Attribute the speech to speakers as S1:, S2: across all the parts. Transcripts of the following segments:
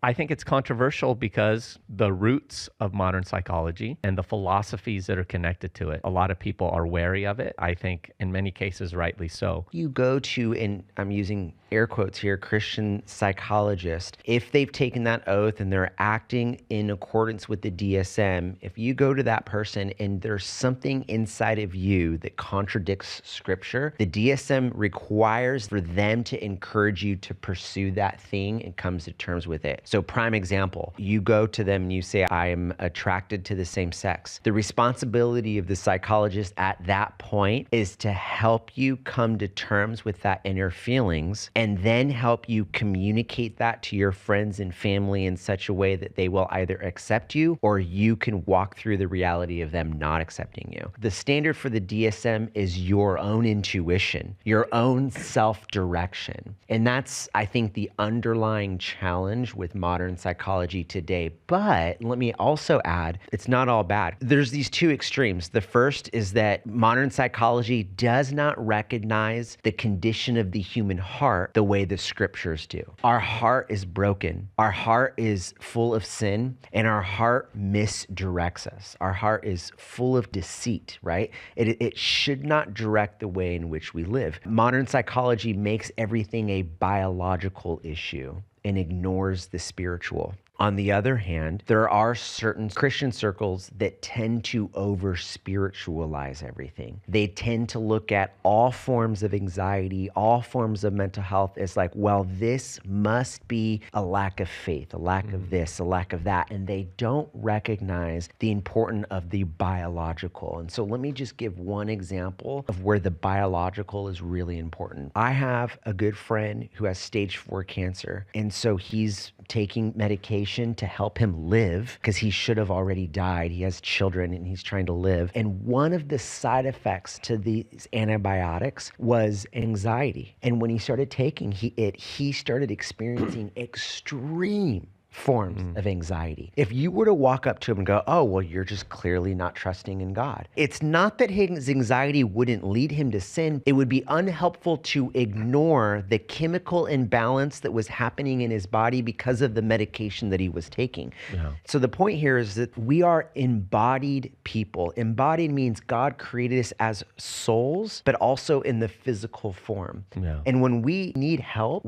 S1: I think it's controversial because the roots of modern psychology and the philosophies that are connected to it, a lot of people are wary of it. I think in many cases, rightly so.
S2: You go to, and I'm using air quotes here, Christian Psychologist. If they've taken that oath and they're acting in accordance with the DSM, if you go to that person and there's something inside of you that contradicts scripture, the DSM requires for them to encourage you to pursue that thing and comes to terms with it. So prime example, you go to them and you say, I am attracted to the same sex. The responsibility of the psychologist at that point is to help you come to terms with that inner feelings and then help you communicate that to your friends and family in such a way that they will either accept you or you can walk through the reality of them not accepting you. The standard for the DSM is your own intuition, your own self-direction. And that's, I think, the underlying challenge with modern psychology today. But let me also add, it's not all bad. There's these two extremes. The first is that modern psychology does not recognize the condition of the human heart the way the scriptures do. Our heart is broken. Our heart is full of sin, and our heart misdirects us. Our heart is full of deceit, right? It should not direct the way in which we live. Modern psychology makes everything a biological issue and ignores the spiritual. On the other hand, there are certain Christian circles that tend to over-spiritualize everything. They tend to look at all forms of anxiety, all forms of mental health as like, well, this must be a lack of faith, a lack of this, a lack of that. And they don't recognize the importance of the biological. And so let me just give one example of where the biological is really important. I have a good friend who has stage 4 cancer. And so he's taking medication to help him live because he should have already died. He has children and he's trying to live. And one of the side effects to these antibiotics was anxiety. And when he started taking it, he started experiencing extreme forms of anxiety. If you were to walk up to him and go, oh, well, you're just clearly not trusting in God. It's not that his anxiety wouldn't lead him to sin. It would be unhelpful to ignore the chemical imbalance that was happening in his body because of the medication that he was taking. Yeah. So the point here is that we are embodied people. Embodied means God created us as souls, but also in the physical form. Yeah. And when we need help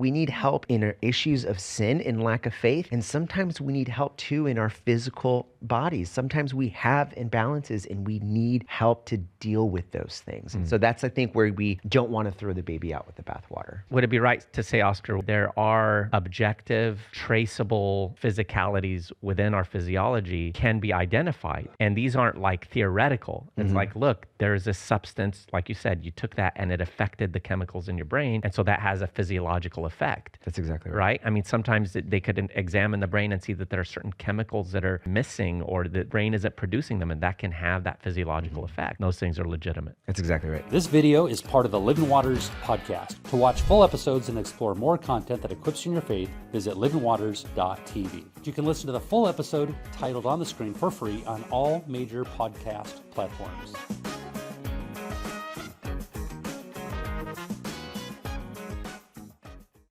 S2: in our issues of sin and lack of faith. And sometimes we need help too in our physical bodies. Sometimes we have imbalances and we need help to deal with those things. And so that's, I think, where we don't want to throw the baby out with the bathwater.
S1: Would it be right to say, Oscar, there are objective, traceable physicalities within our physiology can be identified. And these aren't like theoretical. It's like, look, there is a substance, like you said, you took that and it affected the chemicals in your brain. And so that has a physiological effect.
S2: That's exactly right.
S1: Right? I mean, sometimes they could examine the brain and see that there are certain chemicals that are missing or the brain isn't producing them, and that can have that physiological effect. Those things are legitimate.
S2: That's exactly right.
S3: This video is part of the Living Waters podcast. To watch full episodes and explore more content that equips you in your faith, visit livingwaters.tv. You can listen to the full episode titled on the screen for free on all major podcast platforms.